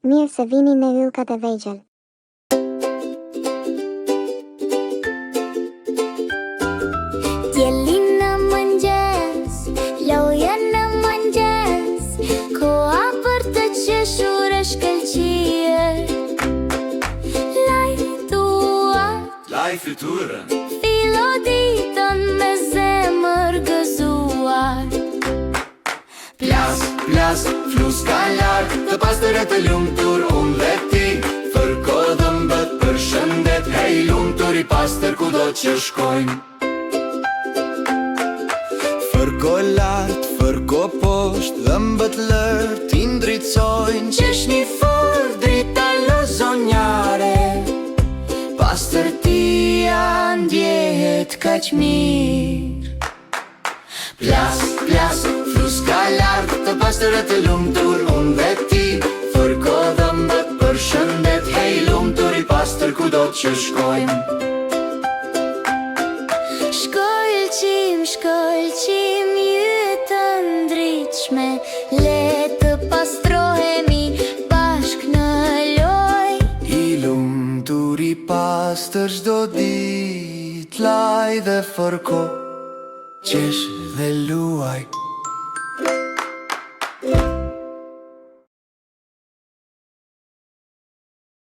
Mirë se vini në yllkat e vegjël. Dielli në mëngjes, loja në mëngjes, koha për të qeshur e shkëlqyer. Laj fytyrën, Fillo ditën me zemër gëzuar. plas, plas, flus ka lartë, të pastër e të lumtur unë dhe ti. Fërko dhëmbët për shëndet, hej lumtur i pastër kudo që shkojmë. Fërko lartë, fërko poshtë, dhëmbët lërë, ti ndricojnë. Qesh një fër drita lozonjare, pastërtia ndjehet kaq mirë. Plas, plas, flus ka lartë, të pastër e të lumtur unë dhe ti. Fërko dhëmbët për shëndet, hej lumtur i pastër kudo që shkojmë. Shkëlqim, shkëlqim jetën ndritshme, le të pastrohemi bashk në loj. I lumtur i pastër çdo ditë, laj dhe fërko, qesh dhe luaj.